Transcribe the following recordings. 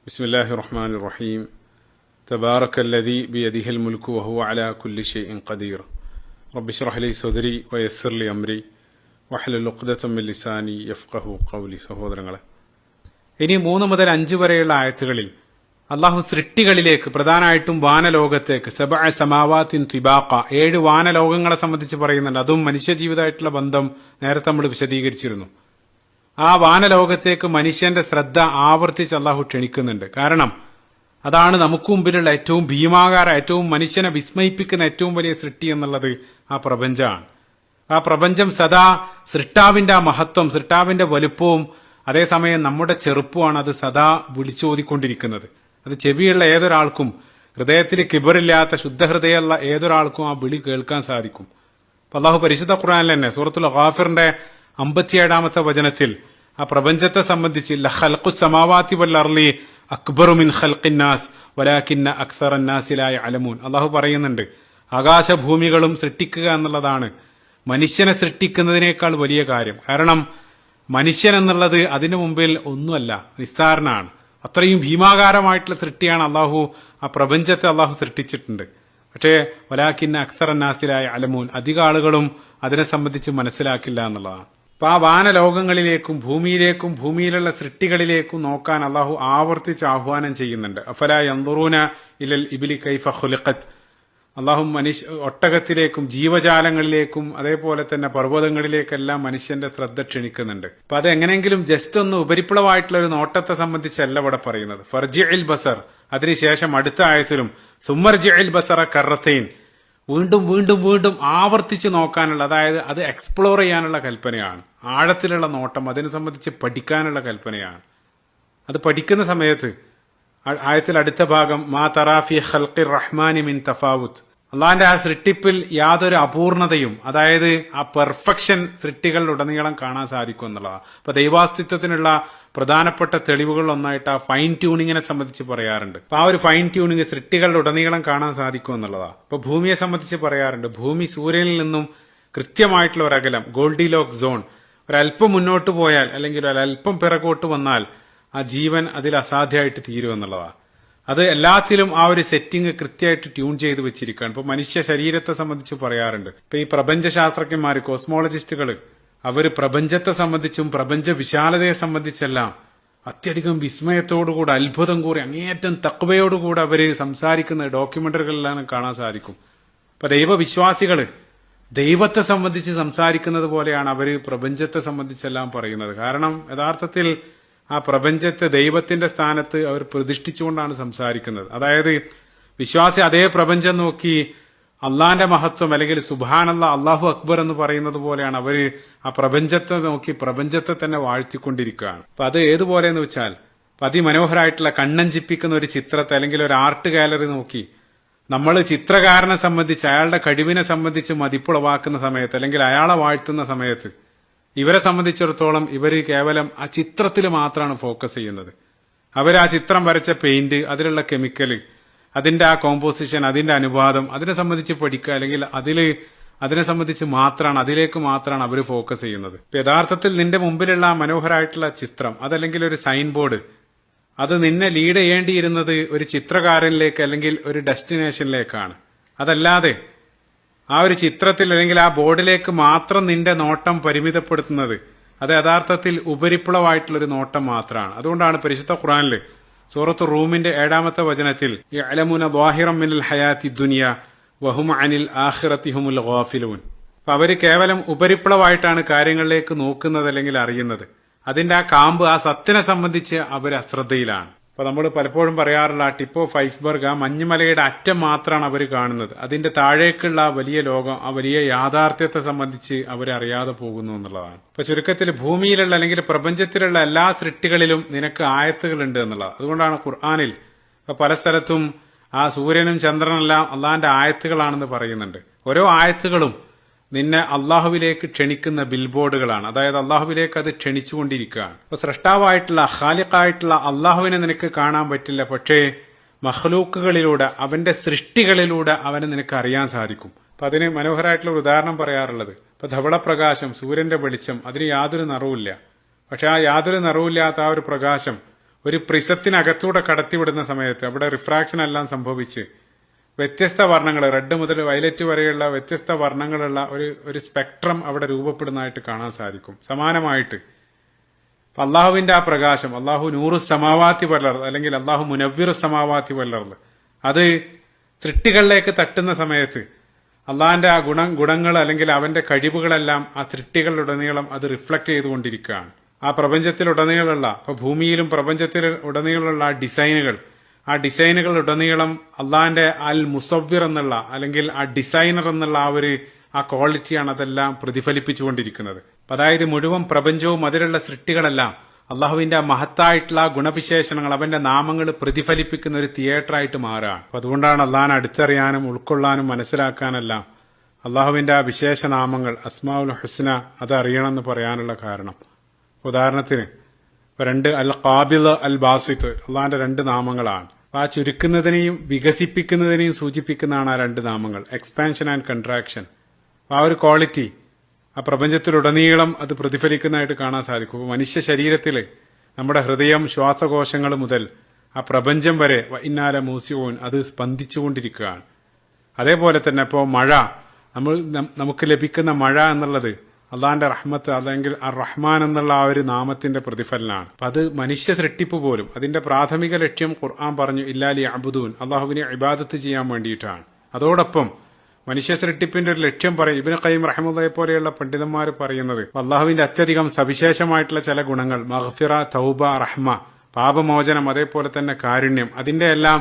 ബിസ്മില്ലാഹിർ റഹ്മാനിർ റഹീം. തബാറക്കല്ലദീ ബിയദിഹിൽ മുൽക്കു വഹുവ അലാ കുല്ലി ഷൈഇൻ ഖദീർ. റബ്ബി ഇശ്റഹ് ലി സദ്രി വയസ്സിർ ലി അംരി വഹ്ലുൽ ഉഖ്ദതം മിൻ ലിസാനി യഫ്ഖഹു ഖൗലി. സഹോദരങ്ങളെ, ഇനി 3 മുതൽ 5 വരെയുള്ള ആയത്തുകളിൽ അള്ളാഹു സൃഷ്ടികളിലേക്ക്, പ്രധാനമായിട്ടും വാനലോകത്തേക്ക്, സബഅ സമാവാത്തിൻ തിബാഖ, 7 വാനലോകങ്ങളെ സംബന്ധിച്ച് പറയുന്നുണ്ട്. അതും മനുഷ്യജീവിതമായിട്ടുള്ള ബന്ധം നേരത്തെ നമ്മൾ വിശദീകരിച്ചിരുന്നു. ആ വാനലോകത്തേക്ക് മനുഷ്യന്റെ ശ്രദ്ധ ആവർത്തിച്ച് അള്ളാഹു ക്ഷണിക്കുന്നുണ്ട്. കാരണം അതാണ് നമുക്ക് മുമ്പിലുള്ള ഏറ്റവും ഭീമാകാര, ഏറ്റവും മനുഷ്യനെ വിസ്മയിപ്പിക്കുന്ന ഏറ്റവും വലിയ സൃഷ്ടി എന്നുള്ളത് ആ പ്രപഞ്ചമാണ്. ആ പ്രപഞ്ചം സദാ സൃഷ്ടാവിന്റെ ആ മഹത്വം, സൃഷ്ടാവിന്റെ വലുപ്പവും അതേസമയം നമ്മുടെ ചെറുപ്പമാണ് അത് സദാ വിളിച്ചോതിക്കൊണ്ടിരിക്കുന്നത്. അത് ചെവിയുള്ള ഏതൊരാൾക്കും, ഹൃദയത്തിൽ കിബറില്ലാത്ത ശുദ്ധഹൃദയമുള്ള ഏതൊരാൾക്കും ആ വിളി കേൾക്കാൻ സാധിക്കും. അള്ളാഹു പരിശുദ്ധ ഖുർആനിൽ തന്നെ സൂറത്തുൽ ഗാഫിറിന്റെ 57-ാമത്തെ വചനത്തിൽ ആ പ്രപഞ്ചത്തെ സംബന്ധിച്ച് ലഖൽഖുസ് സമാവാതി വൽ അർളി അക്ബറു മിൻ ഖൽഖിന്നാസ് വലാകിന്ന അക്സറന്നാസി ലാ യഅലമൂൻ. അല്ലാഹു പറയുന്നുണ്ട്, ആകാശഭൂമികളും സൃഷ്ടിക്കുക എന്നുള്ളതാണ് മനുഷ്യനെ സൃഷ്ടിക്കുന്നതിനേക്കാൾ വലിയ കാര്യം. കാരണം മനുഷ്യൻ എന്നുള്ളത് അതിനു മുമ്പിൽ ഒന്നുമല്ല, നിസ്സാരനാണ്. അത്രയും ഭീമാകാരമായിട്ടുള്ള സൃഷ്ടിയാണ് അള്ളാഹു, ആ പ്രപഞ്ചത്തെ അള്ളാഹു സൃഷ്ടിച്ചിട്ടുണ്ട്. പക്ഷേ വലാകിന്ന അക്സറന്നാസി ലാ യഅലമൂൻ, അധിക ആളുകളും അതിനെ സംബന്ധിച്ച് മനസ്സിലാക്കില്ല എന്നുള്ളതാണ്. അപ്പൊ ആ വാനലോകങ്ങളിലേക്കും ഭൂമിയിലേക്കും ഭൂമിയിലുള്ള സൃഷ്ടികളിലേക്കും നോക്കാൻ അള്ളാഹു ആവർത്തിച്ച് ആഹ്വാനം ചെയ്യുന്നുണ്ട്. അഫലാ യൻദുറൂന ഇലൽ ഇബ്ലി കൈഫ ഖുലിഖത്. അള്ളാഹു ഒട്ടകത്തിലേക്കും ജീവജാലങ്ങളിലേക്കും അതേപോലെ തന്നെ പർവ്വതങ്ങളിലേക്കെല്ലാം മനുഷ്യന്റെ ശ്രദ്ധ ക്ഷണിക്കുന്നുണ്ട്. അപ്പൊ അത് എങ്ങനെയെങ്കിലും ജസ്റ്റ് ഒന്ന് ഉപരിപ്ലവമായിട്ടുള്ള ഒരു നോട്ടത്തെ സംബന്ധിച്ചല്ല ഇവിടെ പറയുന്നത്. ഫർജിഇൽ ബസർ, അതിനുശേഷം അടുത്ത ആയത്തിലും സുമർജിഇൽ ബസറ കറത്തൈൻ, വീണ്ടും വീണ്ടും വീണ്ടും ആവർത്തിച്ച് നോക്കാനുള്ള, അതായത് അത് എക്സ്പ്ലോർ ചെയ്യാനുള്ള കൽപ്പനയാണ്. ആഴത്തിലുള്ള നോട്ടം, അതിനെ സംബന്ധിച്ച് പഠിക്കാനുള്ള കൽപ്പനയാണ്. അത് പഠിക്കുന്ന സമയത്ത് ആയത്തിൽ അടുത്ത ഭാഗം മാ തറാഫി ഖൽഖിർ റഹ്മാനി മിൻ തഫാവുത്ത്, അള്ളാന്റെ ആ സൃഷ്ടിപ്പിൽ യാതൊരു അപൂർണതയും, അതായത് ആ പെർഫെക്ഷൻ സൃഷ്ടികളിലുടനീളം കാണാൻ സാധിക്കും എന്നുള്ളതാണ്. അപ്പൊ ദൈവാസ്തിത്വത്തിനുള്ള പ്രധാനപ്പെട്ട തെളിവുകളിൽ ഒന്നായിട്ട് ആ ഫൈൻ ട്യൂണിങ്ങിനെ സംബന്ധിച്ച് പറയാറുണ്ട്. അപ്പൊ ആ ഒരു ഫൈൻ ട്യൂണിങ് സൃഷ്ടികളിലുടനീളം കാണാൻ സാധിക്കും എന്നുള്ളതാണ്. ഇപ്പൊ ഭൂമിയെ സംബന്ധിച്ച് പറയാറുണ്ട്, ഭൂമി സൂര്യനിൽ നിന്നും കൃത്യമായിട്ടുള്ള ഒരകലം, ഗോൾഡിലോക്ക് സോൺ, ഒരല്പം മുന്നോട്ട് പോയാൽ അല്ലെങ്കിൽ ഒരല്പം പിറകോട്ട് വന്നാൽ ആ ജീവൻ അതിൽ അസാധ്യമായിട്ട് തീരുമെന്നുള്ളതാണ്. അത് എല്ലാത്തിലും ആ ഒരു സെറ്റിംഗ് കൃത്യമായിട്ട് ട്യൂൺ ചെയ്ത് വെച്ചിരിക്കുകയാണ്. ഇപ്പൊ മനുഷ്യ ശരീരത്തെ സംബന്ധിച്ച് പറയാറുണ്ട്. ഇപ്പൊ ഈ പ്രപഞ്ചശാസ്ത്രജ്ഞന്മാര്, കോസ്മോളജിസ്റ്റുകൾ, അവര് പ്രപഞ്ചത്തെ സംബന്ധിച്ചും പ്രപഞ്ച വിശാലതയെ സംബന്ധിച്ചെല്ലാം അത്യധികം വിസ്മയത്തോടുകൂടി, അത്ഭുതം കൂടി, അങ്ങേയറ്റം തഖ്വയോടുകൂടി അവര് സംസാരിക്കുന്ന ഡോക്യുമെന്ററികളിലാണ് കാണാൻ സാധിക്കും. ഇപ്പൊ ദൈവവിശ്വാസികള് ദൈവത്തെ സംബന്ധിച്ച് സംസാരിക്കുന്നത് പോലെയാണ് അവര് പ്രപഞ്ചത്തെ സംബന്ധിച്ചെല്ലാം പറയുന്നത്. കാരണം യഥാർത്ഥത്തിൽ ആ പ്രപഞ്ചത്തെ ദൈവത്തിന്റെ സ്ഥാനത്ത് അവർ പ്രതിഷ്ഠിച്ചുകൊണ്ടാണ് സംസാരിക്കുന്നത്. അതായത് വിശ്വാസി അതേ പ്രപഞ്ചം നോക്കി അള്ളാന്റെ മഹത്വം അല്ലെങ്കിൽ സുബ്ഹാനല്ലാഹ്, അല്ലാഹു അക്ബർ എന്ന് പറയുന്നത് പോലെയാണ് അവര് ആ പ്രപഞ്ചത്തെ നോക്കി പ്രപഞ്ചത്തെ തന്നെ വാഴ്ത്തിക്കൊണ്ടിരിക്കുകയാണ്. അപ്പൊ അത് ഏതുപോലെയെന്ന് വെച്ചാൽ, അതിമനോഹരമായിട്ടുള്ള കണ്ണഞ്ചിപ്പിക്കുന്ന ഒരു ചിത്രത്തെ അല്ലെങ്കിൽ ഒരു ആർട്ട് ഗാലറി നോക്കി നമ്മൾ ചിത്രകാരനെ സംബന്ധിച്ച്, അയാളുടെ കഴിവിനെ സംബന്ധിച്ച് മതിപ്പുളവാക്കുന്ന സമയത്ത് അല്ലെങ്കിൽ അയാളെ വാഴ്ത്തുന്ന സമയത്ത് ഇവരെ സംബന്ധിച്ചിടത്തോളം ഇവര് കേവലം ആ ചിത്രത്തിൽ മാത്രമാണ് ഫോക്കസ് ചെയ്യുന്നത്. അവർ ആ ചിത്രം വരച്ച പെയിന്റ്, അതിലുള്ള കെമിക്കല്, അതിന്റെ ആ കോമ്പോസിഷൻ, അതിന്റെ അനുപാതം, അതിനെ സംബന്ധിച്ച് പഠിക്കുക അല്ലെങ്കിൽ അതിനെ സംബന്ധിച്ച് മാത്രമാണ്, അതിലേക്ക് മാത്രമാണ് അവർ ഫോക്കസ് ചെയ്യുന്നത്. യഥാർത്ഥത്തിൽ നിന്റെ മുമ്പിലുള്ള മനോഹരമായിട്ടുള്ള ചിത്രം, അതല്ലെങ്കിൽ ഒരു സൈൻ ബോർഡ്, അത് നിന്നെ ലീഡ് ചെയ്യേണ്ടിയിരുന്നത് ഒരു ചിത്രകാരനിലേക്ക് അല്ലെങ്കിൽ ഒരു ഡെസ്റ്റിനേഷനിലേക്കാണ്. അതല്ലാതെ ആ ഒരു ചിത്രത്തിൽ അല്ലെങ്കിൽ ആ ബോർഡിലേക്ക് മാത്രം നിന്റെ നോട്ടം പരിമിതപ്പെടുത്തുന്നത് അത് യഥാർത്ഥത്തിൽ ഉപരിപ്ലവമായിട്ടുള്ളൊരു നോട്ടം മാത്രമാണ്. അതുകൊണ്ടാണ് പരിശുദ്ധ ഖുർആനിൽ സൂറത്ത് റൂമിന്റെ 7-ാമത്തെ വചനത്തിൽ യഅലമുന ളാഹിറൻ മിനൽ ഹയാത്തി ദുനിയ വഹും അനിൽ ആഖിറതി ഹുമുൽ ഗാഫിലൂൻ. അപ്പൊ അവര് കേവലം ഉപരിപ്ലവമായിട്ടാണ് കാര്യങ്ങളിലേക്ക് നോക്കുന്നത് അല്ലെങ്കിൽ അറിയുന്നത്. അതിന്റെ ആ കാമ്പ്, ആ സത്തിനെ സംബന്ധിച്ച് അവർ അശ്രദ്ധയിലാണ്. അപ്പൊ നമ്മൾ പലപ്പോഴും പറയാറുള്ള ആ ടിപ്പ് ഓഫ് ഐസ്ബർഗ്, ആ മഞ്ഞുമലയുടെ അറ്റം മാത്രമാണ് അവർ കാണുന്നത്. അതിന്റെ താഴേക്കുള്ള ആ വലിയ ലോകം, ആ വലിയ യാഥാർത്ഥ്യത്തെ സംബന്ധിച്ച് അവരറിയാതെ പോകുന്നു എന്നുള്ളതാണ്. ഇപ്പൊ ചുരുക്കത്തിൽ ഭൂമിയിലുള്ള അല്ലെങ്കിൽ പ്രപഞ്ചത്തിലുള്ള എല്ലാ സൃഷ്ടികളിലും നിനക്ക് ആയത്തുകളുണ്ട് എന്നുള്ളത്. അതുകൊണ്ടാണ് ഖുർആനിൽ ഇപ്പൊ പല സ്ഥലത്തും ആ സൂര്യനും ചന്ദ്രനെല്ലാം അള്ളാന്റെ ആയത്തുകളാണെന്ന് പറയുന്നുണ്ട്. ഓരോ ആയത്തുകളും നിന്നെ അള്ളാഹുവിലേക്ക് ക്ഷണിക്കുന്ന ബിൽബോർഡുകളാണ്. അതായത് അള്ളാഹുവിലേക്ക് അത് ക്ഷണിച്ചുകൊണ്ടിരിക്കുകയാണ്. അപ്പൊ സൃഷ്ടാവായിട്ടുള്ള, ഖാലിഖായിട്ടുള്ള അള്ളാഹുവിനെ നിനക്ക് കാണാൻ പറ്റില്ല, പക്ഷേ മഖ്ലൂക്കുകളിലൂടെ, അവന്റെ സൃഷ്ടികളിലൂടെ അവനെ നിനക്ക് അറിയാൻ സാധിക്കും. അപ്പൊ അതിന് മനോഹരമായിട്ടുള്ള ഒരു ഉദാഹരണം പറയാറുള്ളത്, ഇപ്പൊ ധവളപ്രകാശം, സൂര്യന്റെ വെളിച്ചം, അതിന് യാതൊരു നിറവുമില്ല. പക്ഷെ ആ യാതൊരു നിറവില്ലാത്ത ആ ഒരു പ്രകാശം ഒരു പ്രിസത്തിനകത്തൂടെ കടത്തിവിടുന്ന സമയത്ത് അവിടെ റിഫ്രാക്ഷൻ എല്ലാം സംഭവിച്ച് വ്യത്യസ്ത വർണ്ണങ്ങൾ, റെഡ് മുതൽ വയലറ്റ് വരെയുള്ള വ്യത്യസ്ത വർണ്ണങ്ങളുള്ള ഒരു സ്പെക്ട്രം അവിടെ രൂപപ്പെടുന്നതായിട്ട് കാണാൻ സാധിക്കും. സമാനമായിട്ട് അള്ളാഹുവിന്റെ ആ പ്രകാശം, അള്ളാഹു നൂറു സമാവാത്തി വല്ലർദ് അല്ലെങ്കിൽ അള്ളാഹു മുനവ്വിറു സമാവാത്തി വല്ലർദ്, അത് സൃഷ്ടികളിലേക്ക് തട്ടുന്ന സമയത്ത് അള്ളാഹിന്റെ ആ ഗുണങ്ങൾ അല്ലെങ്കിൽ അവന്റെ കഴിവുകളെല്ലാം ആ സൃഷ്ടികളിലുടനീളം അത് റിഫ്ലക്ട് ചെയ്തുകൊണ്ടിരിക്കുകയാണ്. ആ പ്രപഞ്ചത്തിലുടനീളമുള്ള, ഇപ്പൊ ഭൂമിയിലും പ്രപഞ്ചത്തിലുടനീളമുള്ള ആ ഡിസൈനുകളുടനീളം അള്ളാഹിന്റെ അൽ മുസവ്വിർ എന്നുള്ള അല്ലെങ്കിൽ ആ ഡിസൈനർ എന്നുള്ള ആ ക്വാളിറ്റിയാണ് അതെല്ലാം പ്രതിഫലിപ്പിച്ചുകൊണ്ടിരിക്കുന്നത്. അതായത് മുഴുവൻ പ്രപഞ്ചവും അതിലുള്ള സൃഷ്ടികളെല്ലാം അള്ളാഹുവിന്റെ ആ മഹത്തായിട്ടുള്ള ഗുണവിശേഷണങ്ങൾ, അവന്റെ നാമങ്ങൾ പ്രതിഫലിപ്പിക്കുന്ന ഒരു തിയേറ്ററായിട്ട് മാറുകയാണ്. അപ്പൊ അതുകൊണ്ടാണ് അള്ളാഹിനെ അടുത്തറിയാനും ഉൾക്കൊള്ളാനും മനസ്സിലാക്കാനെല്ലാം അള്ളാഹുവിന്റെ ആ വിശേഷ നാമങ്ങൾ അസ്മാഉൽ ഹുസ്ന അത് അറിയണമെന്ന് പറയാനുള്ള കാരണം. ഉദാഹരണത്തിന് രണ്ട് അൽ ഖാബിദ് അൽ ബാസിത്ത് അള്ളാഹിന്റെ രണ്ട് നാമങ്ങളാണ്. ആ ചുരുക്കുന്നതിനെയും വികസിപ്പിക്കുന്നതിനെയും സൂചിപ്പിക്കുന്നതാണ് ആ രണ്ട് നാമങ്ങൾ, എക്സ്പാൻഷൻ ആൻഡ് കൺട്രാക്ഷൻ. ആ ഒരു ക്വാളിറ്റി ആ പ്രപഞ്ചത്തിലുടനീളം അത് പ്രതിഫലിക്കുന്നതായിട്ട് കാണാൻ സാധിക്കും. മനുഷ്യ ശരീരത്തിൽ നമ്മുടെ ഹൃദയം, ശ്വാസകോശങ്ങൾ മുതൽ ആ പ്രപഞ്ചം വരെ ഇന്നാല മൂസിയോൻ അത് സ്പന്ദിച്ചുകൊണ്ടിരിക്കുകയാണ്. അതേപോലെ തന്നെ ഇപ്പോൾ മഴ, നമുക്ക് ലഭിക്കുന്ന മഴ എന്നുള്ളത് അള്ളാഹിന്റെ റഹ്മത്ത് അല്ലെങ്കിൽ അർ റഹ്മാൻ എന്നുള്ള ആ ഒരു നാമത്തിന്റെ പ്രതിഫലനാണ്. അപ്പൊ അത് മനുഷ്യ സൃഷ്ടിപ്പ് പോലും അതിന്റെ പ്രാഥമിക ലക്ഷ്യം ഖുർആൻ പറഞ്ഞു ഇല്ലാലി അബുദൂൻ, അള്ളാഹുവിനെ ഇബാദത്ത് ചെയ്യാൻ വേണ്ടിയിട്ടാണ്. അതോടൊപ്പം മനുഷ്യ സൃഷ്ടിപ്പിന്റെ ഒരു ലക്ഷ്യം പറയും ഇബ്നു ഖയ്യിം റഹിമഹുല്ലാഹി പോലെയുള്ള പണ്ഡിതന്മാർ പറയുന്നത് അള്ളാഹുവിന്റെ അത്യധികം സവിശേഷമായിട്ടുള്ള ചില ഗുണങ്ങൾ, മഗ്ഫിറ, തൗബ, റഹ്മ, പാപമോചനം, അതേപോലെ തന്നെ കാരുണ്യം, അതിന്റെ എല്ലാം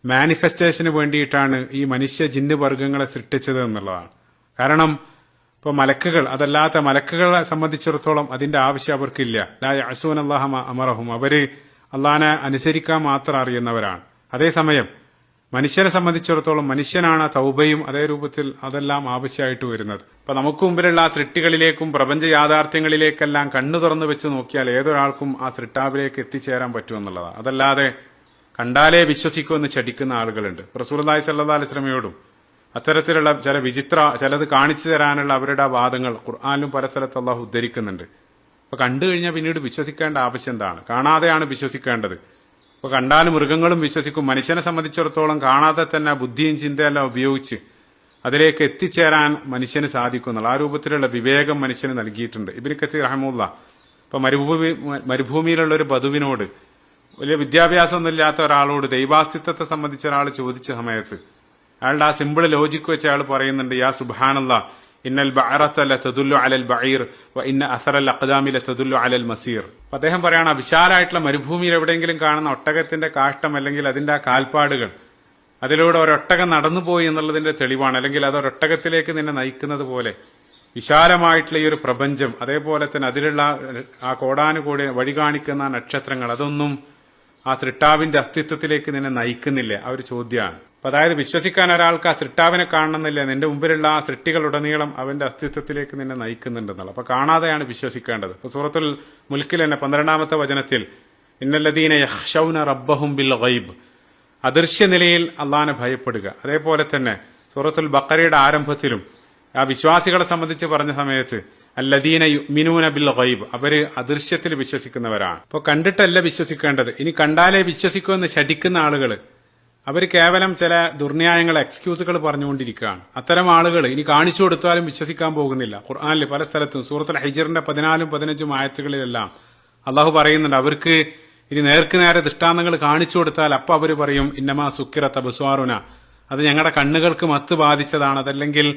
മാനിഫെസ്റ്റേഷന് വേണ്ടിയിട്ടാണ് ഈ മനുഷ്യ ജിന്ന് വർഗങ്ങളെ സൃഷ്ടിച്ചത് എന്നുള്ളതാണ്. കാരണം ഇപ്പൊ മലക്കുകൾ, അതല്ലാത്ത മലക്കുകളെ സംബന്ധിച്ചിടത്തോളം അതിന്റെ ആവശ്യം അവർക്കില്ല. ലാ യഅസൂന അല്ലാഹ മാ അമറഹും, അവര് അള്ളാഹിനെ അനുസരിക്കാൻ മാത്രം അറിയുന്നവരാണ്. അതേസമയം മനുഷ്യനെ സംബന്ധിച്ചിടത്തോളം മനുഷ്യനാണ് തൗബയും അതേ രൂപത്തിൽ അതെല്ലാം ആവശ്യമായിട്ട് വരുന്നത്. അപ്പൊ നമുക്ക് മുമ്പിലുള്ള ആ സൃഷ്ടികളിലേക്കും പ്രപഞ്ച യാഥാർത്ഥ്യങ്ങളിലേക്കെല്ലാം കണ്ണു തുറന്നു വെച്ച് നോക്കിയാൽ ഏതൊരാൾക്കും ആ സൃഷ്ടാവിലേക്ക് എത്തിച്ചേരാൻ പറ്റുമെന്നുള്ളതാണ്. അതല്ലാതെ കണ്ടാലേ വിശ്വസിക്കുമെന്ന് ചടിക്കുന്ന ആളുകളുണ്ട്. റസൂലുള്ളാഹി സ്വല്ലല്ലാഹു അലൈഹി വസല്ലമയോടും അത്തരത്തിലുള്ള ചിലത് കാണിച്ചു തരാനുള്ള അവരുടെ വാദങ്ങൾ ഖുർആനിലും പല സ്ഥലത്ത് അള്ളാഹു ഉദ്ധരിക്കുന്നുണ്ട്. അപ്പൊ കണ്ടു കഴിഞ്ഞാൽ പിന്നീട് വിശ്വസിക്കേണ്ട ആവശ്യം എന്താണ്? കാണാതെയാണ് വിശ്വസിക്കേണ്ടത്. അപ്പൊ കണ്ടാലും മൃഗങ്ങളും വിശ്വസിക്കും. മനുഷ്യനെ സംബന്ധിച്ചിടത്തോളം കാണാതെ തന്നെ ബുദ്ധിയും ചിന്തയെല്ലാം ഉപയോഗിച്ച് അതിലേക്ക് എത്തിച്ചേരാൻ മനുഷ്യന് സാധിക്കുന്നുള്ള ആ രൂപത്തിലുള്ള വിവേകം മനുഷ്യന് നൽകിയിട്ടുണ്ട്. ഇബ്നു കസീർ റഹിമഹുല്ലാഹ് ഇപ്പൊ മരുഭൂമിയിലുള്ള ഒരു ബദുവിനോട്, വലിയ വിദ്യാഭ്യാസമൊന്നും ഇല്ലാത്ത ഒരാളോട് ദൈവാസ്തിത്വത്തെ സംബന്ധിച്ച ഒരാൾ ചോദിച്ച സമയത്ത് അയാളുടെ ആ സിമ്പിൾ ലോജിക്ക് വെച്ച് അയാൾ പറയുന്നുണ്ട്, യാ സുബ്ഹാനല്ലാഹ് ഇന്നൽ ബഅറത ലതദുല്ലു അലൽ ബഈർ വ ഇന്ന അസറൽ അഖ്ദാമി ലതദുല്ലു അലൽ മസീർ. അപ്പൊ അദ്ദേഹം പറയാണ്, വിശാലമായിട്ടുള്ള മരുഭൂമിയിൽ എവിടെയെങ്കിലും കാണുന്ന ഒട്ടകത്തിന്റെ കാഷ്ടം അല്ലെങ്കിൽ അതിന്റെ ആ കാൽപ്പാടുകൾ അതിലൂടെ ഒരൊട്ടകം നടന്നുപോയി എന്നുള്ളതിന്റെ തെളിവാണ്, അല്ലെങ്കിൽ അത് ഒരൊട്ടകത്തിലേക്ക് നിന്നെ നയിക്കുന്നത് പോലെ വിശാലമായിട്ടുള്ള ഈ ഒരു പ്രപഞ്ചം, അതേപോലെ തന്നെ അതിലുള്ള ആ കോടാനുകൂടി വഴി കാണിക്കുന്ന നക്ഷത്രങ്ങൾ, അതൊന്നും ആ സൃഷ്ടാവിന്റെ അസ്തിത്വത്തിലേക്ക് നിന്നെ നയിക്കുന്നില്ല. ആ ഒരു ചോദ്യമാണ്. അപ്പൊ അതായത് വിശ്വസിക്കാൻ ഒരാൾക്ക് ആ സൃഷ്ടാവിനെ കാണണമെന്നില്ല, നിന്റെ മുമ്പിലുള്ള ആ സൃഷ്ടികളുടനീളം അവന്റെ അസ്തിത്വത്തിലേക്ക് നിന്നെ നയിക്കുന്നുണ്ടെന്നുള്ള. അപ്പൊ കാണാതെയാണ് വിശ്വസിക്കേണ്ടത്. ഇപ്പൊ സൂറത്തുൽ മുൽക്കിൽ തന്നെ 12-ാമത്തെ വചനത്തിൽ ഇന്നല്ലദീന യഖ്ശൗന റബ്ബഹും ബിൽ ഗൈബ്, അദൃശ്യ നിലയിൽ അള്ളാഹിനെ ഭയപ്പെടുക. അതേപോലെ തന്നെ സൂറത്തുൽ ബഖറയുടെ ആരംഭത്തിലും ആ വിശ്വാസികളെ സംബന്ധിച്ച് പറഞ്ഞ സമയത്ത് അല്ലദീന യുഅ്മിനൂന ബിൽ ഗൈബ്, അവര് അദൃശ്യത്തിൽ വിശ്വസിക്കുന്നവരാണ്. അപ്പൊ കണ്ടിട്ടല്ല വിശ്വസിക്കേണ്ടത്. ഇനി കണ്ടാലേ വിശ്വസിക്കുമെന്ന് ശഠിക്കുന്ന ആളുകള് അവർ കേവലം ചില ദുർന്യായങ്ങൾ, എക്സ്ക്യൂസുകൾ പറഞ്ഞുകൊണ്ടിരിക്കുകയാണ്. അത്തരം ആളുകൾ ഇനി കാണിച്ചു കൊടുത്താലും വിശ്വസിക്കാൻ പോകുന്നില്ല. ഖുർആനിൽ പല സ്ഥലത്തും സൂറത്തുൽ ഹിജ്റിന്റെ 14 15 ആയത്തുകളിലെല്ലാം അള്ളാഹു പറയുന്നുണ്ട്, അവർക്ക് ഇനി നേർക്ക് നേരെ ദൃഷ്ടാന്തങ്ങൾ കാണിച്ചു കൊടുത്താൽ അപ്പൊ അവര് പറയും ഇന്നമാ സുക്കിറത അബ്സ്വാറുന, അത് ഞങ്ങളുടെ കണ്ണുകൾക്ക് മത്ത് ബാധിച്ചതാണ്, അതല്ലെങ്കിൽ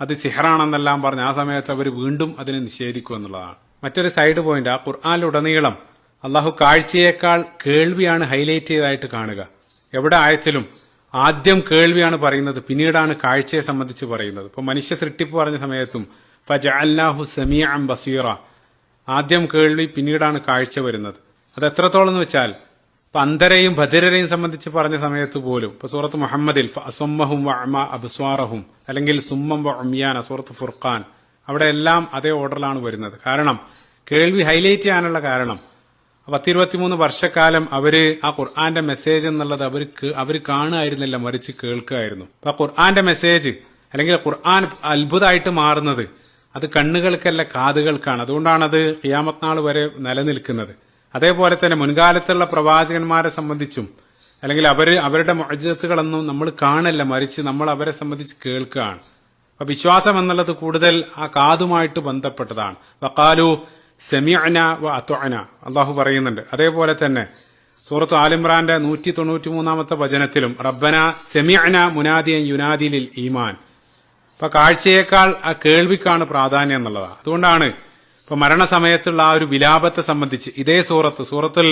അത് സിഹറാണെന്നെല്ലാം പറഞ്ഞ് ആ സമയത്ത് അവർ വീണ്ടും അതിനെ നിഷേധിക്കും എന്നുള്ളതാണ്. മറ്റൊരു സൈഡ് പോയിന്റ്, ആ ഖുർആനിലുടനീളം അള്ളാഹു കാഴ്ചയേക്കാൾ കേൾവിയാണ് ഹൈലൈറ്റ് ചെയ്തതായിട്ട് കാണുക. എവിടെ ആയത്തിലും ആദ്യം കേൾവിയാണ് പറയുന്നത്, പിന്നീടാണ് കാഴ്ചയെ സംബന്ധിച്ച് പറയുന്നത്. ഇപ്പൊ മനുഷ്യ സൃഷ്ടിപ്പ് പറഞ്ഞ സമയത്തും ഫജഅൽനാഹു സമീഅൻ ബസീറ, ആദ്യം കേൾവി പിന്നീടാണ് കാഴ്ച വരുന്നത്. അത് എത്രത്തോളം എന്ന് വെച്ചാൽ ഇപ്പൊ അന്ധരെയും ബധിരരെയും സംബന്ധിച്ച് പറഞ്ഞ സമയത്ത് പോലും ഇപ്പൊ സൂറത്ത് മുഹമ്മദിൽ ഫഅസമ്മഹും വഅമ അബ്സ്വാറഹും അല്ലെങ്കിൽ സുമ്മം വഉമിയാന സൂറത്ത് ഫുർഖാൻ, അവിടെ എല്ലാം അതേ ഓർഡറിലാണ് വരുന്നത്. കാരണം കേൾവി ഹൈലൈറ്റ് ചെയ്യാനുള്ള കാരണം 10-23 വർഷക്കാലം അവര് ആ ഖുർആന്റെ മെസ്സേജ് എന്നുള്ളത് അവര് കാണുകയായിരുന്നില്ല, മറിച്ച് കേൾക്കുകയായിരുന്നു. അപ്പൊ ആ ഖുർആന്റെ മെസ്സേജ് അല്ലെങ്കിൽ ഖുർആൻ അത്ഭുതമായിട്ട് മാറുന്നത് അത് കണ്ണുകൾക്കല്ല കാതുകൾക്കാണ്. അതുകൊണ്ടാണ് അത് ഖിയാമത്ത് നാൾ വരെ നിലനിൽക്കുന്നത്. അതേപോലെ തന്നെ മുൻകാലത്തുള്ള പ്രവാചകന്മാരെ സംബന്ധിച്ചും അല്ലെങ്കിൽ അവരുടെ മുഅ്ജിസത്തുകളൊന്നും നമ്മൾ കാണല്ല, മറിച്ച് നമ്മൾ അവരെ സംബന്ധിച്ച് കേൾക്കുകയാണ്. അപ്പൊ വിശ്വാസം എന്നുള്ളത് കൂടുതൽ ആ കാതുമായിട്ട് ബന്ധപ്പെട്ടതാണ്. വഖാലു സമിഅന വ അത്വഅന അള്ളാഹു പറയുന്നുണ്ട്. അതേപോലെ തന്നെ സൂറത്ത് ആലിമ്രാന്റെ 193 വചനത്തിലും റബ്ബന സമിഅന മുനാദിയൻ യുനാദി ലിൽ ഈമാൻ. അപ്പൊ കാഴ്ചയേക്കാൾ ആ കേൾവിക്കാണ് പ്രാധാന്യം എന്നുള്ളതാണ്. അതുകൊണ്ടാണ് ഇപ്പൊ മരണസമയത്തുള്ള ആ ഒരു വിലാപത്തെ സംബന്ധിച്ച് ഇതേ സൂറത്തുൽ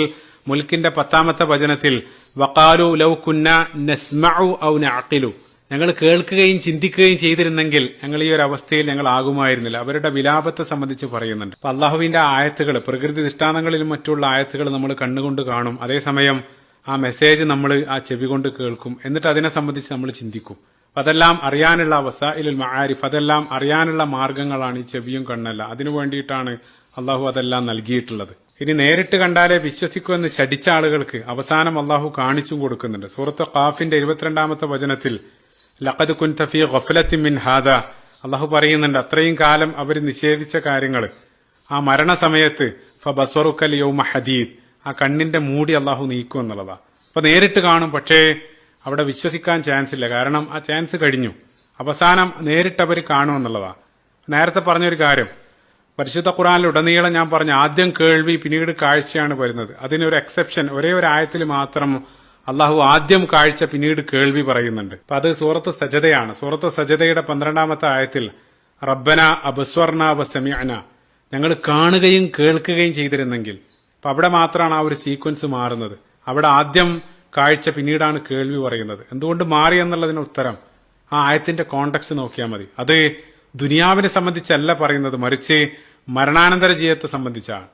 മുൽക്കിന്റെ 10 വചനത്തിൽ വഖാലു ലൗ കുന്ന നസ്മഉ ഔ നഅഖിലു, ഞങ്ങൾ കേൾക്കുകയും ചിന്തിക്കുകയും ചെയ്തിരുന്നെങ്കിൽ ഞങ്ങൾ ഈ ഒരു അവസ്ഥയിൽ ഞങ്ങൾ ആകുമായിരുന്നില്ല. അവരുടെ വിലാപത്തെ സംബന്ധിച്ച് പറയുന്നുണ്ട്. അപ്പൊ അള്ളാഹുവിന്റെ ആയത്തുകൾ, പ്രകൃതി ദൃഷ്ടാന്തങ്ങളിലും മറ്റുള്ള ആയത്തുകൾ നമ്മൾ കണ്ണുകൊണ്ട് കാണും, അതേസമയം ആ മെസ്സേജ് നമ്മൾ ആ ചെവി കൊണ്ട് കേൾക്കും, എന്നിട്ട് അതിനെ സംബന്ധിച്ച് നമ്മൾ ചിന്തിക്കും. അതെല്ലാം അറിയാനുള്ള വസാഇലുൽ മആരിഫ്, അതെല്ലാം അറിയാനുള്ള മാർഗങ്ങളാണ് ഈ ചെവിയും കണ്ണല്ല. അതിനു വേണ്ടിയിട്ടാണ് അള്ളാഹു അതെല്ലാം നൽകിയിട്ടുള്ളത്. ഇനി നേരിട്ട് കണ്ടാലേ വിശ്വസിക്കുമെന്ന് ശഠിച്ച ആളുകൾക്ക് അവസാനം അള്ളാഹു കാണിച്ചും കൊടുക്കുന്നുണ്ട്. സൂറത്ത് ഖാഫിന്റെ 22 വചനത്തിൽ ലഖദ് കുൻത ഫീ ഗഫ്ലത്തിൻ മിൻ ഹാദാ അള്ളാഹു പറയുന്നുണ്ട്, അത്രയും കാലം അവർ നിഷേധിച്ച കാര്യങ്ങൾ ആ മരണസമയത്ത് ഫബസ്വറുക്കൽ യൗമ ഹദീദ്, ആ കണ്ണിന്റെ മൂടി അള്ളാഹു നീക്കും എന്നുള്ളതാ. അപ്പൊ നേരിട്ട് കാണും, പക്ഷേ അവിടെ വിശ്വസിക്കാൻ ചാൻസ് ഇല്ല, കാരണം ആ ചാൻസ് കഴിഞ്ഞു. അവസാനം നേരിട്ട് അവർ കാണുമെന്നുള്ളതാ. നേരത്തെ പറഞ്ഞൊരു കാര്യം പരിശുദ്ധ ഖുർആനിൽ ഉടനീളം ഞാൻ പറഞ്ഞ ആദ്യം കേൾവി പിന്നീട് കാഴ്ചയാണ് വരുന്നത്. അതിനൊരു എക്സെപ്ഷൻ ഒരേ ഒരു ആയത്തിൽ മാത്രം അള്ളാഹു ആദ്യം കാഴ്ച പിന്നീട് കേൾവി പറയുന്നുണ്ട്. അപ്പൊ അത് സൂറത്ത് സജദയാണ്. സൂറത്ത് സജദയുടെ 12 ആയത്തിൽ റബ്ബന അബ്സ്വർന വസമിഅന, ഞങ്ങൾ കാണുകയും കേൾക്കുകയും ചെയ്തിരുന്നെങ്കിൽ. അപ്പൊ അവിടെ മാത്രമാണ് ആ ഒരു സീക്വൻസ് മാറുന്നത്. അവിടെ ആദ്യം കാഴ്ച പിന്നീടാണ് കേൾവി പറയുന്നത്. എന്തുകൊണ്ട് മാറി എന്നുള്ളതിന് ഉത്തരം ആ ആയത്തിന്റെ കോണ്ടെക്സ്റ്റ് നോക്കിയാൽ മതി. അത് ദുനിയാവിനെ സംബന്ധിച്ചല്ല പറയുന്നത്, മറിച്ച് മരണാനന്തര ജീവിതത്തെ സംബന്ധിച്ചാണ്.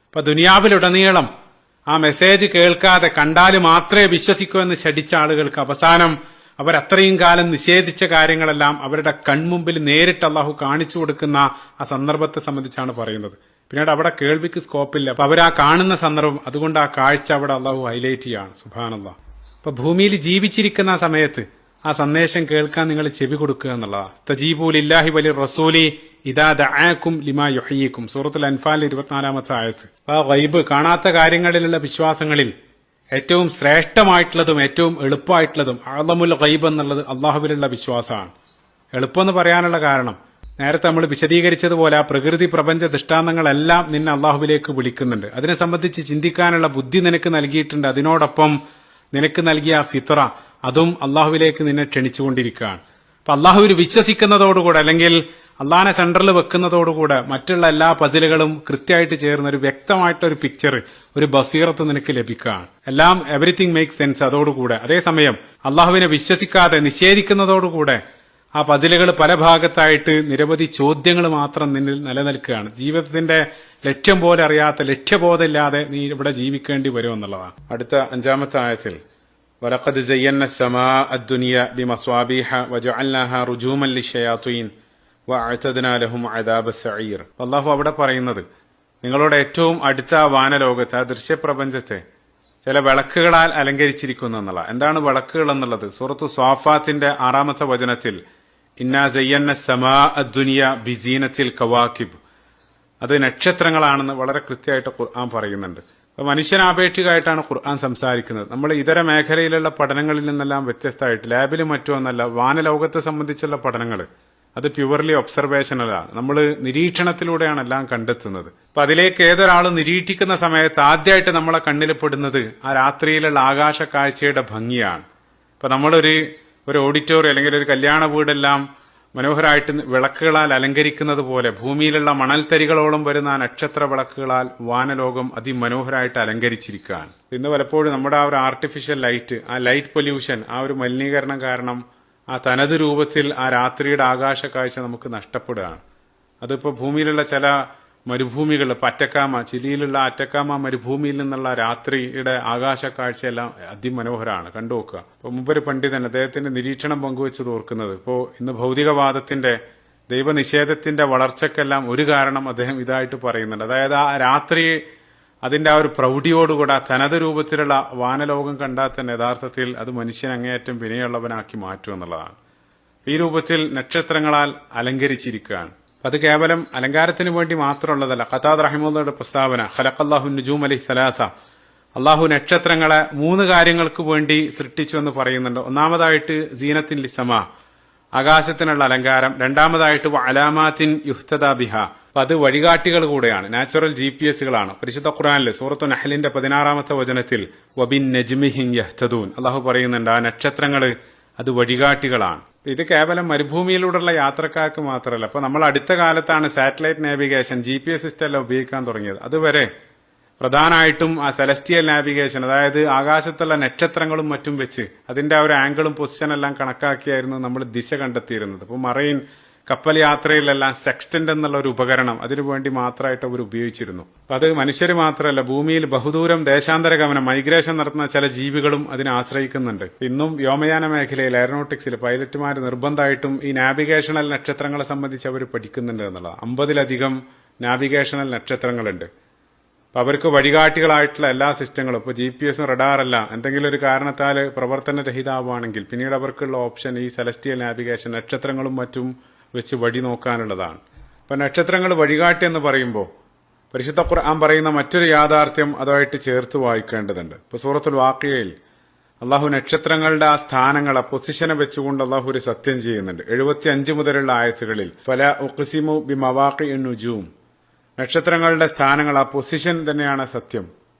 അപ്പൊ ദുനിയാവിലുടനീളം ആ മെസ്സേജ് കേൾക്കാതെ കണ്ടാൽ മാത്രമേ വിശ്വസിക്കൂ എന്ന് ശഠിച്ച ആളുകൾക്ക് അവസാനം അവരത്രയും കാലം നിഷേധിച്ച കാര്യങ്ങളെല്ലാം അവരുടെ കൺമുമ്പിൽ നേരിട്ട് അള്ളാഹു കാണിച്ചു കൊടുക്കുന്ന ആ സന്ദർഭത്തെ സംബന്ധിച്ചാണ് പറയുന്നത്. പിന്നീട് അവിടെ കേൾവിക്ക് സ്കോപ്പില്ല. അപ്പൊ അവരാ കാണുന്ന സന്ദർഭം, അതുകൊണ്ട് ആ കാഴ്ച അവിടെ അള്ളാഹു ഹൈലൈറ്റ് ചെയ്യാണ്. സുബ്ഹാനല്ലാഹ്. അപ്പൊ ഭൂമിയിൽ ജീവിച്ചിരിക്കുന്ന സമയത്ത് ആ സന്ദേശം കേൾക്കാൻ നിങ്ങൾ ചെവി കൊടുക്കുക എന്നുള്ളതാ. തജീബു ലില്ലാഹി വലി റസൂലി ഇദാ ദഅാകും ലിമാ യുഹ്യീകും സൂറത്തുൽ അൻഫാൽ 24 ആയത്ത്. ആ ഗൈബ്, കാണാത്ത കാര്യങ്ങളിലുള്ള വിശ്വാസങ്ങളിൽ ഏറ്റവും ശ്രേഷ്ഠമായിട്ടുള്ളതും ഏറ്റവും എളുപ്പമായിട്ടുള്ളതും അഅ്ളമുൽ ഗൈബ് എന്നുള്ളത് അള്ളാഹുവിലുള്ള വിശ്വാസമാണ്. എളുപ്പമെന്ന് പറയാനുള്ള കാരണം നേരത്തെ നമ്മൾ വിശദീകരിച്ചതുപോലെ ആ പ്രകൃതി പ്രപഞ്ച ദൃഷ്ടാന്തങ്ങളെല്ലാം നിന്നെ അള്ളാഹുവിലേക്ക് വിളിക്കുന്നുണ്ട്. അതിനെ സംബന്ധിച്ച് ചിന്തിക്കാനുള്ള ബുദ്ധി നിനക്ക് നൽകിയിട്ടുണ്ട്. അതിനോടൊപ്പം നിനക്ക് നൽകിയ ആ ഫിത്ര അതും അള്ളാഹുവിലേക്ക് നിന്നെ ക്ഷണിച്ചുകൊണ്ടിരിക്കുകയാണ്. അപ്പൊ അള്ളാഹുവിൽ വിശ്വസിക്കുന്നതോടുകൂടെ അല്ലെങ്കിൽ അള്ളാഹിനെ സെന്ററിൽ വെക്കുന്നതോടുകൂടെ മറ്റുള്ള എല്ലാ പസിലുകളും കൃത്യമായിട്ട് ചേർന്ന ഒരു വ്യക്തമായിട്ടൊരു പിക്ചർ, ഒരു ബസീറത്ത് നിനക്ക് ലഭിക്കുകയാണ്. എല്ലാം എവറിത്തിങ് മേക്ക് സെൻസ് അതോടുകൂടെ. അതേസമയം അള്ളാഹുവിനെ വിശ്വസിക്കാതെ നിഷേധിക്കുന്നതോടുകൂടെ ആ പതിലുകൾ പല ഭാഗത്തായിട്ട് നിരവധി ചോദ്യങ്ങൾ മാത്രം നിന്നിൽ നിലനിൽക്കുകയാണ്. ജീവിതത്തിന്റെ ലക്ഷ്യം പോലെ അറിയാത്ത, ലക്ഷ്യബോധമില്ലാതെ നീ ഇവിടെ ജീവിക്കേണ്ടി വരുമെന്നുള്ളതാണ്. അടുത്ത 5 ആയത്തിൽ വലഖദ് സയ്യന്ന സമാഅ അദ്ദുനിയ ബിമസ്വാബിഹ വജഅൽനാഹാ റുജൂമൻ ലിശയാത്തീൻ വഅഅതനാ ലഹും അദാബ സഈർ. അല്ലാഹു അവിടെ പറയുന്നത് നിങ്ങളോട് ഏറ്റവും അടുത്ത വാനലോകത്തെ, ആ ദൃശ്യപ്രപഞ്ചത്തെ ചില വിളക്കുകളാൽ അലങ്കരിച്ചിരിക്കുന്നു എന്നുള്ള. എന്താണ് വിളക്കുകൾ എന്നുള്ളത്? സൂറത്തു സ്വാഫാത്തിന്റെ 6 വചനത്തിൽ ഇന്നാ സയ്യന്ന സമാഅ അദ്ദുനിയ ബിസീനത്തിൽ കവാകിബ്, അത് നക്ഷത്രങ്ങളാണെന്ന് വളരെ കൃത്യമായിട്ട് ഖുർആൻ പറയുന്നുണ്ട്. അപ്പൊ മനുഷ്യനാപേക്ഷികമായിട്ടാണ് ഖുർആൻ സംസാരിക്കുന്നത്. നമ്മൾ ഇതര മേഖലയിലുള്ള പഠനങ്ങളിൽ നിന്നെല്ലാം വ്യത്യസ്തമായിട്ട് ലാബിലും മറ്റുമൊന്നല്ല, വാനലോകത്തെ സംബന്ധിച്ചുള്ള പഠനങ്ങൾ അത് പ്യുവർലി ഒബ്സർവേഷനലാണ്. നമ്മൾ നിരീക്ഷണത്തിലൂടെയാണ് എല്ലാം കണ്ടെത്തുന്നത്. അപ്പൊ അതിലേക്ക് ഏതൊരാൾ നിരീക്ഷിക്കുന്ന സമയത്ത് ആദ്യമായിട്ട് നമ്മളെ കണ്ണിൽ പെടുന്നത് ആ രാത്രിയിലുള്ള ആകാശ കാഴ്ചയുടെ ഭംഗിയാണ്. ഇപ്പൊ നമ്മളൊരു ഓഡിറ്റോറിയം അല്ലെങ്കിൽ ഒരു കല്യാണ വീടെല്ലാം മനോഹരമായിട്ട് വിളക്കുകളാൽ അലങ്കരിക്കുന്നത് പോലെ ഭൂമിയിലുള്ള മണൽത്തരികളോളം വരുന്ന ആ നക്ഷത്ര വിളക്കുകളാൽ വാനലോകം അതിമനോഹരമായിട്ട് അലങ്കരിച്ചിരിക്കുകയാണ്. ഇന്ന് പലപ്പോഴും നമ്മുടെ ആ ഒരു ആർട്ടിഫിഷ്യൽ ലൈറ്റ്, ആ ലൈറ്റ് പൊല്യൂഷൻ, ആ ഒരു മലിനീകരണം കാരണം ആ തനത് രൂപത്തിൽ ആ രാത്രിയുടെ ആകാശ കാഴ്ച നമുക്ക് നഷ്ടപ്പെടുകയാണ്. അതിപ്പോ ഭൂമിയിലുള്ള ചില മരുഭൂമികൾ, അറ്റക്കാമ, ചിലിയിലുള്ള അറ്റക്കാമ മരുഭൂമിയിൽ നിന്നുള്ള രാത്രിയുടെ ആകാശ കാഴ്ചയെല്ലാം അതിമനോഹരമാണ്, കണ്ടുനോക്കുക. ഇപ്പൊ മുമ്പൊരു പണ്ഡിതൻ അദ്ദേഹത്തിന്റെ നിരീക്ഷണം പങ്കുവെച്ചത് ഓർക്കുന്നത്, ഇപ്പോ ഇന്ന് ഭൗതികവാദത്തിന്റെ, ദൈവനിഷേധത്തിന്റെ വളർച്ചക്കെല്ലാം ഒരു കാരണം അദ്ദേഹം ഇതായിട്ട് പറയുന്നുണ്ട്. അതായത് ആ രാത്രി അതിന്റെ ആ ഒരു പ്രൗഢിയോടുകൂടെ തനത് രൂപത്തിലുള്ള വാനലോകം കണ്ടാൽ തന്നെ യഥാർത്ഥത്തിൽ അത് മനുഷ്യൻ അങ്ങേയറ്റം വിനയുള്ളവനാക്കി മാറ്റും എന്നുള്ളതാണ്. ഈ രൂപത്തിൽ നക്ഷത്രങ്ങളാൽ അലങ്കരിച്ചിരിക്കുകയാണ്. അത് കേവലം അലങ്കാരത്തിന് വേണ്ടി മാത്രമുള്ളതല്ല. ഖതാദ റഹിമഹുള്ളാഹിയുടെ പ്രസ്താവന, ഖലഖല്ലാഹു നുജൂം അലൈഹി സലാസ, അള്ളാഹു നക്ഷത്രങ്ങളെ 3 കാര്യങ്ങൾക്ക് വേണ്ടി സൃഷ്ടിച്ചു എന്ന് പറയുന്നുണ്ട്. ഒന്നാമതായിട്ട് സീനത്തിൻ ലിസമാ, ആകാശത്തിനുള്ള അലങ്കാരം. രണ്ടാമതായിട്ട് അലാമാത്തിൻ യുഹ്തദാ ബിഹ, അത് വഴികാട്ടികൾ കൂടെയാണ്, നാച്ചുറൽ GPS-കളാണ്. പരിശുദ്ധ ഖുർആനിൽ സൂറത്തു നഹ്ലിന്റെ 16-ാമത്തെ വചനത്തിൽ വബിൻ നജ്മിഹിം യഹ്തദൂൻ അള്ളാഹു പറയുന്നുണ്ട്, ആ നക്ഷത്രങ്ങൾ അത് വഴികാട്ടികളാണ്. ഇത് കേവലം മരുഭൂമിയിലൂടെയുള്ള യാത്രക്കാർക്ക് മാത്രമല്ല. അപ്പൊ നമ്മൾ അടുത്ത കാലത്താണ് സാറ്റലൈറ്റ് നാവിഗേഷൻ, GPS സിസ്റ്റം എല്ലാം ഉപയോഗിക്കാൻ തുടങ്ങിയത്. അതുവരെ പ്രധാനമായിട്ടും ആ സെലസ്റ്റിയൽ നാവിഗേഷൻ, അതായത് ആകാശത്തുള്ള നക്ഷത്രങ്ങളും മറ്റും വെച്ച് അതിന്റെ ആ ഒരു ആംഗിളും പൊസിഷനെല്ലാം കണക്കാക്കിയായിരുന്നു നമ്മൾ ദിശ കണ്ടെത്തിയിരുന്നത്. അപ്പോൾ മറൈൻ കപ്പൽ യാത്രയിലെല്ലാം സെക്സ്റ്റന്റ് എന്നുള്ള ഒരു ഉപകരണം അതിനുവേണ്ടി മാത്രമായിട്ട് അവർ ഉപയോഗിച്ചിരുന്നു. അപ്പൊ അത് മനുഷ്യർ മാത്രമല്ല, ഭൂമിയിൽ ബഹുദൂരം ദേശാന്തര ഗമനം, മൈഗ്രേഷൻ നടത്തുന്ന ചില ജീവികളും അതിനെ ആശ്രയിക്കുന്നുണ്ട്. ഇന്നും വ്യോമയാന മേഖലയിൽ എയറോനോട്ടിക്സിൽ പൈലറ്റുമാർ നിർബന്ധമായിട്ടും ഈ നാവിഗേഷണൽ നക്ഷത്രങ്ങളെ സംബന്ധിച്ച് അവർ പഠിക്കുന്നുണ്ട് എന്നുള്ളത്. 50-ലധികം നാവിഗേഷണൽ നക്ഷത്രങ്ങളുണ്ട്. അപ്പൊ അവർക്ക് വഴികാട്ടികളായിട്ടുള്ള എല്ലാ സിസ്റ്റങ്ങളും, ഇപ്പോൾ GPS-ഉം റഡാറല്ല എന്തെങ്കിലും ഒരു കാരണത്താൽ പ്രവർത്തനരഹിതമാവുകയാണെങ്കിൽ പിന്നീട് അവർക്കുള്ള ഓപ്ഷൻ ഈ സെലസ്റ്റിയൽ നാവിഗേഷൻ, നക്ഷത്രങ്ങളും മറ്റും വെച്ച് വഴി നോക്കാനുള്ളതാണ്. അപ്പൊ നക്ഷത്രങ്ങൾ വഴികാട്ടി എന്ന് പറയുമ്പോൾ പരിശുദ്ധ ഖുർആൻ പറയുന്ന മറ്റൊരു യാഥാർത്ഥ്യം അതുമായിട്ട് ചേർത്ത് വായിക്കേണ്ടതുണ്ട്. ഇപ്പൊ സൂറത്തുൽ വാഖിയയിൽ അള്ളാഹു നക്ഷത്രങ്ങളുടെ ആ സ്ഥാനങ്ങളെ, പൊസിഷനെ വെച്ചുകൊണ്ട് അള്ളാഹു ഒരു സത്യം ചെയ്യുന്നുണ്ട്. 75 മുതലുള്ള ആയത്തുകളിൽ ഫലാ ഉഖ്സിമു ബിമവാഖിഇൻ നുജൂം, നക്ഷത്രങ്ങളുടെ സ്ഥാനങ്ങൾ, ആ പൊസിഷൻ തന്നെയാണ് സത്യം.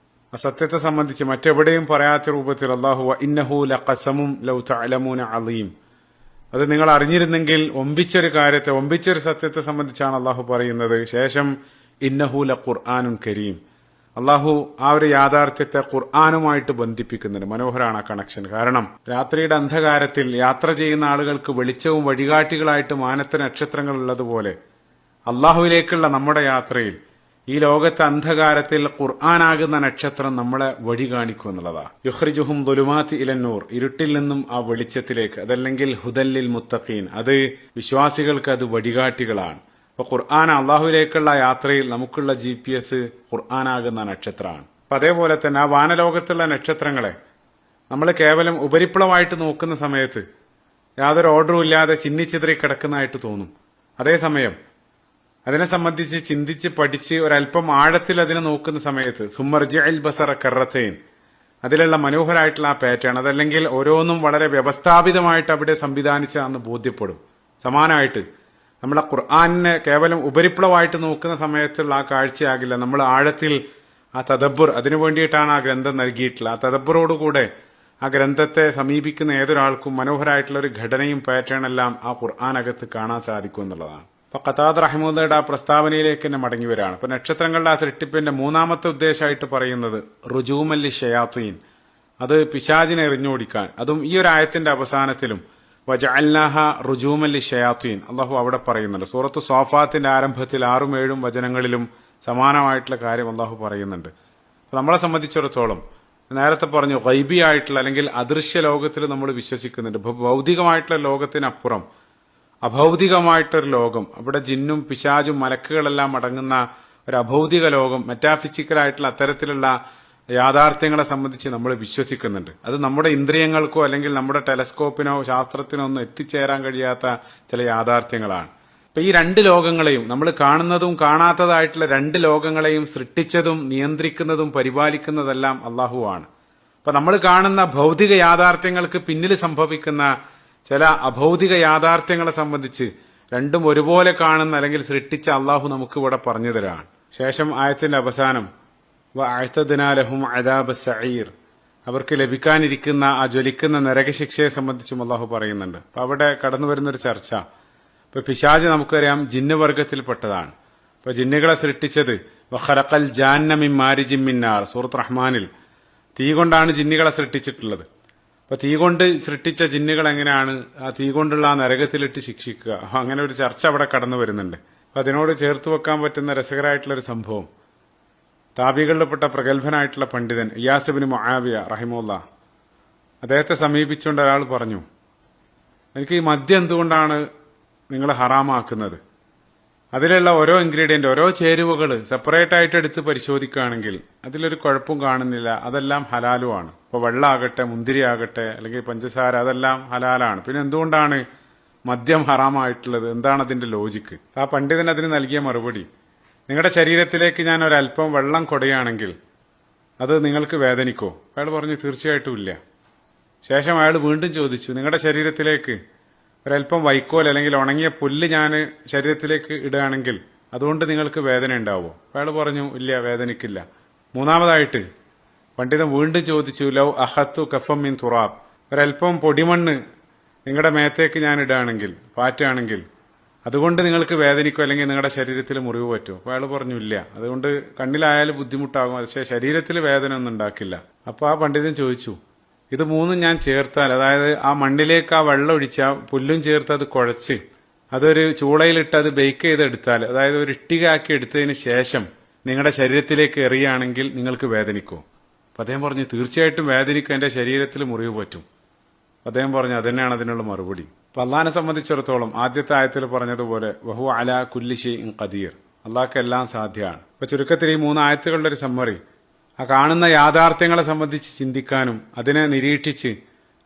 ആ സത്യത്തെ സംബന്ധിച്ച് മറ്റെവിടെയും പറയാത്ത രൂപത്തിൽ അള്ളാഹു ഇന്നഹു ലഖസമും ലൗ തഅലമൂന അളീം, അത് നിങ്ങൾ അറിഞ്ഞിരുന്നെങ്കിൽ ഒമ്പിച്ചൊരു സത്യത്തെ സംബന്ധിച്ചാണ് അള്ളാഹു പറയുന്നത്. ശേഷം ഇന്നഹു ലഖുർആനുൻ കരീം, അള്ളാഹു ആ ഒരു യാഥാർത്ഥ്യത്തെ ഖുർആനുമായിട്ട് ബന്ധിപ്പിക്കുന്നുണ്ട്. മനോഹരമാണ് ആ കണക്ഷൻ. കാരണം രാത്രിയുടെ അന്ധകാരത്തിൽ യാത്ര ചെയ്യുന്ന ആളുകൾക്ക് വെളിച്ചവും വഴികാട്ടികളായിട്ട് മാനത്തെ നക്ഷത്രങ്ങൾ ഉള്ളതുപോലെ അള്ളാഹുവിലേക്കുള്ള നമ്മുടെ യാത്രയിൽ ഈ ലോകത്തെ അന്ധകാരത്തിൽ ഖുർആനാകുന്ന നക്ഷത്രം നമ്മളെ വഴി കാണിക്കും എന്നുള്ളതാ. യുഖ്രിജുഹും ദുലുമാത്തി ഇലന്നൂർ, ഇരുട്ടിൽ നിന്നും ആ വെളിച്ചത്തിലേക്ക്, അതല്ലെങ്കിൽ ഹുദല്ലിൽ മുത്തഖീൻ, അത് വിശ്വാസികൾക്ക് അത് വഴികാട്ടികളാണ്. അപ്പൊ ഖുർആൻ, അള്ളാഹുവിലേക്കുള്ള യാത്രയിൽ നമുക്കുള്ള GPS ഖുർആനാകുന്ന നക്ഷത്രമാണ്. അപ്പൊ അതേപോലെ തന്നെ ആ വാനലോകത്തുള്ള നക്ഷത്രങ്ങളെ നമ്മൾ കേവലം ഉപരിപ്ലവമായിട്ട് നോക്കുന്ന സമയത്ത് യാതൊരു ഓർഡറും ഇല്ലാതെ ചിന്നിച്ചിതറി കിടക്കുന്നതായിട്ട് തോന്നും. അതേസമയം അതിനെ സംബന്ധിച്ച് ചിന്തിച്ച് പഠിച്ച് ഒരല്പം ആഴത്തിൽ അതിനെ നോക്കുന്ന സമയത്ത് സുമർജിഅൽ ബസറ കറത്തൈൻ, അതിലുള്ള മനോഹരമായിട്ടുള്ള ആ പാറ്റേൺ, അതല്ലെങ്കിൽ ഓരോന്നും വളരെ വ്യവസ്ഥാപിതമായിട്ട് അവിടെ സംവിധാനിച്ചതാണെന്ന് ബോധ്യപ്പെടും. സമാനമായിട്ട് നമ്മളെ ഖുർആനിനെ കേവലം ഉപരിപ്ലവമായിട്ട് നോക്കുന്ന സമയത്തുള്ള ആ കാഴ്ചയാകില്ല. നമ്മൾ ആഴത്തിൽ ആ തദബ്ബുർ, അതിനു വേണ്ടിയിട്ടാണ് ആ ഗ്രന്ഥം നൽകിയിട്ടുള്ളത്. ആ തദബ്ബുറോടുകൂടെ ആ ഗ്രന്ഥത്തെ സമീപിക്കുന്ന ഏതൊരാൾക്കും മനോഹരമായിട്ടുള്ള ഒരു ഘടനയും പാറ്റേൺ എല്ലാം ആ ഖുർആനകത്ത് കാണാൻ സാധിക്കും എന്നുള്ളതാണ്. അപ്പൊ ഖതാദ റഹിമഹുള്ളാഹിയുടെ ആ പ്രസ്താവനയിലേക്ക് തന്നെ മടങ്ങി വരികയാണ്. അപ്പൊ നക്ഷത്രങ്ങളുടെ ആ സൃഷ്ടിപ്പിന്റെ 3-ാമത്തെ ഉദ്ദേശമായിട്ട് പറയുന്നത് റുജൂമല്ലി ഷയാത്തീൻ, അത് പിശാചിനെ എറിഞ്ഞോടിക്കാൻ. അതും ഈ ഒരു ആയത്തിന്റെ അവസാനത്തിലും വജഅൽനാഹ റുജൂമല്ലി ഷയാത്തീൻ അള്ളാഹു അവിടെ പറയുന്നുണ്ട്. സൂറത്ത് സ്വാഫാത്തിന്റെ ആരംഭത്തിൽ 6-7 വചനങ്ങളിലും സമാനമായിട്ടുള്ള കാര്യം അള്ളാഹു പറയുന്നുണ്ട്. അപ്പൊ നമ്മളെ സംബന്ധിച്ചിടത്തോളം നേരത്തെ പറഞ്ഞു, ഗൈബിയായിട്ടുള്ള അല്ലെങ്കിൽ അദൃശ്യ ലോകത്തിൽ നമ്മൾ വിശ്വസിക്കുന്നുണ്ട്. ഭൗതികമായിട്ടുള്ള ലോകത്തിനപ്പുറം അഭൗതികമായിട്ടൊരു ലോകം, അവിടെ ജിന്നും പിശാചും മലക്കുകളെല്ലാം അടങ്ങുന്ന ഒരു അഭൗതിക ലോകം, മെറ്റാഫിസിക്കലായിട്ടുള്ള അത്തരത്തിലുള്ള യാഥാർത്ഥ്യങ്ങളെ സംബന്ധിച്ച് നമ്മൾ വിശ്വസിക്കുന്നുണ്ട്. അത് നമ്മുടെ ഇന്ദ്രിയങ്ങൾക്കോ അല്ലെങ്കിൽ നമ്മുടെ ടെലസ്കോപ്പിനോ ശാസ്ത്രത്തിനോ ഒന്നും എത്തിച്ചേരാൻ കഴിയാത്ത ചില യാഥാർത്ഥ്യങ്ങളാണ്. അപ്പൊ ഈ 2 ലോകങ്ങളെയും, നമ്മൾ കാണുന്നതും കാണാത്തതായിട്ടുള്ള 2 ലോകങ്ങളെയും സൃഷ്ടിച്ചതും നിയന്ത്രിക്കുന്നതും പരിപാലിക്കുന്നതെല്ലാം അള്ളാഹുവാണ്. അപ്പൊ നമ്മൾ കാണുന്ന ഭൗതിക യാഥാർത്ഥ്യങ്ങൾക്ക് പിന്നിൽ സംഭവിക്കുന്ന ചില അഭൗതിക യാഥാർത്ഥ്യങ്ങളെ സംബന്ധിച്ച് രണ്ടും ഒരുപോലെ കാണുന്ന അല്ലെങ്കിൽ സൃഷ്ടിച്ച അള്ളാഹു നമുക്ക് ഇവിടെ പറഞ്ഞു തരാണ്. ശേഷം ആയത്തിന്റെ അവസാനം വഅഅ്തദ്നാ ലഹും അദാബ സഈർ, അവർക്ക് ലഭിക്കാനിരിക്കുന്ന ആ ജ്വലിക്കുന്ന നരകശിക്ഷയെ സംബന്ധിച്ചും അള്ളാഹു പറയുന്നുണ്ട്. അപ്പൊ അവിടെ കടന്നു വരുന്നൊരു ചർച്ച, ഇപ്പൊ പിശാച് നമുക്കറിയാം ജിന്ന് വർഗത്തിൽപ്പെട്ടതാണ്. ഇപ്പൊ ജിന്നുകളെ സൃഷ്ടിച്ചത് വഖലഖൽ ജാന്ന മിൻ മാരിജിൻ മിൻ നാർ, സൂറത്ത് റഹ്മാനിൽ തീ കൊണ്ടാണ് ജിന്നുകളെ സൃഷ്ടിച്ചിട്ടുള്ളത്. അപ്പൊ തീ കൊണ്ട് സൃഷ്ടിച്ച ജിന്നുകൾ എങ്ങനെയാണ് ആ തീ കൊണ്ടുള്ള ആ നരകത്തിലിട്ട് ശിക്ഷിക്കുക? അങ്ങനെ ഒരു ചർച്ച അവിടെ കടന്നു വരുന്നുണ്ട്. അപ്പൊ അതിനോട് ചേർത്ത് വെക്കാൻ പറ്റുന്ന രസകരമായിട്ടുള്ള ഒരു സംഭവം, താബികളിൽപ്പെട്ട പ്രഗത്ഭനായിട്ടുള്ള പണ്ഡിതൻ ഇയാസ് ഇബ്നു മുആവിയ റഹിമഹുല്ലാ, അദ്ദേഹത്തെ സമീപിച്ചുകൊണ്ട് ഒരാൾ പറഞ്ഞു, എനിക്ക് ഈ മദ്യം എന്തുകൊണ്ടാണ് നിങ്ങൾ ഹറാമാക്കുന്നത്? അതിലുള്ള ഓരോ ഇൻഗ്രീഡിയന്റ്, ഓരോ ചേരുവകൾ സെപ്പറേറ്റ് ആയിട്ട് എടുത്ത് പരിശോധിക്കുകയാണെങ്കിൽ അതിലൊരു കുഴപ്പവും കാണുന്നില്ല, അതെല്ലാം ഹലാലുമാണ്. ഇപ്പോൾ വെള്ളമാകട്ടെ, മുന്തിരി ആകട്ടെ, അല്ലെങ്കിൽ പഞ്ചസാര, അതെല്ലാം ഹലാലാണ്. പിന്നെ എന്തുകൊണ്ടാണ് മദ്യം ഹറാമായിട്ടുള്ളത്? എന്താണ് അതിന്റെ ലോജിക്ക്? ആ പണ്ഡിതൻ അതിന് നൽകിയ മറുപടി, നിങ്ങളുടെ ശരീരത്തിലേക്ക് ഞാൻ ഒരല്പം വെള്ളം കൊടയാണെങ്കിൽ അത് നിങ്ങൾക്ക് വേദനിക്കോ? അയാൾ പറഞ്ഞു തീർച്ചയായിട്ടും ഇല്ല. ശേഷം അയാൾ വീണ്ടും ചോദിച്ചു, നിങ്ങളുടെ ശരീരത്തിലേക്ക് ഒരല്പം വൈക്കോൽ അല്ലെങ്കിൽ ഉണങ്ങിയ പുല്ല് ഞാൻ ശരീരത്തിലേക്ക് ഇടുകയാണെങ്കിൽ അതുകൊണ്ട് നിങ്ങൾക്ക് വേദന ഉണ്ടാവുമോ? അയാൾ പറഞ്ഞു ഇല്ല, വേദനിക്കില്ല. മൂന്നാമതായിട്ട് പണ്ഡിതൻ വീണ്ടും ചോദിച്ചു, ലൗ അഹത്തു കഫം മിൻ തുറാബ്, ഒരല്പം പൊടിമണ്ണ് നിങ്ങളുടെ മേത്തേക്ക് ഞാൻ ഇടുകയാണെങ്കിൽ, പാറ്റുകയാണെങ്കിൽ അതുകൊണ്ട് നിങ്ങൾക്ക് വേദനിക്കോ അല്ലെങ്കിൽ നിങ്ങളുടെ ശരീരത്തിൽ മുറിവ് പറ്റുമോ? അയാൾ പറഞ്ഞു ഇല്ല, അതുകൊണ്ട് കണ്ണിലായാലും ബുദ്ധിമുട്ടാകും, പക്ഷേ ശരീരത്തിൽ വേദന ഒന്നും ഉണ്ടാക്കില്ല. അപ്പോൾ ആ പണ്ഡിതൻ ചോദിച്ചു, ഇത് മൂന്നും ഞാൻ ചേർത്താൽ, അതായത് ആ മണ്ണിലേക്ക് ആ വെള്ളം ഒഴിച്ച പുല്ലും ചേർത്ത് അത് കുഴച്ച് അതൊരു ചൂളയിലിട്ട് അത് ബേക്ക് ചെയ്തെടുത്താൽ, അതായത് ഒരു ഇഷ്ടികയാക്കി എടുത്തതിന് ശേഷം നിങ്ങളുടെ ശരീരത്തിലേക്ക് എറിയുകയാണെങ്കിൽ നിങ്ങൾക്ക് വേദനിക്കോ? അപ്പം അദ്ദേഹം പറഞ്ഞു തീർച്ചയായിട്ടും വേദനിക്കും, എൻ്റെ ശരീരത്തിൽ മുറിവ് പറ്റും. അദ്ദേഹം പറഞ്ഞു അതന്നെയാണ് അതിനുള്ള മറുപടി. അപ്പം അള്ളാഹിനെ സംബന്ധിച്ചിടത്തോളം ആദ്യത്തെ ആയത്തിൽ പറഞ്ഞതുപോലെ വഹു അലാ കുല്ലി ഷൈഇൻ ഖദീർ, അള്ളാഹ്ക്ക് എല്ലാം സാധ്യമാണ്. അപ്പൊ ചുരുക്കത്തിൽ ഈ 3 ആയത്തുകളുടെ ഒരു സമ്മറി, ആ കാണുന്ന യാഥാർത്ഥ്യങ്ങളെ സംബന്ധിച്ച് ചിന്തിക്കാനും അതിനെ നിരീക്ഷിച്ച്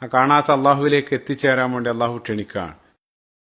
ആ കാണാത്ത അള്ളാഹുവിലേക്ക് എത്തിച്ചേരാൻ വേണ്ടി അള്ളാഹു ക്ഷണിക്കുകയാണ്.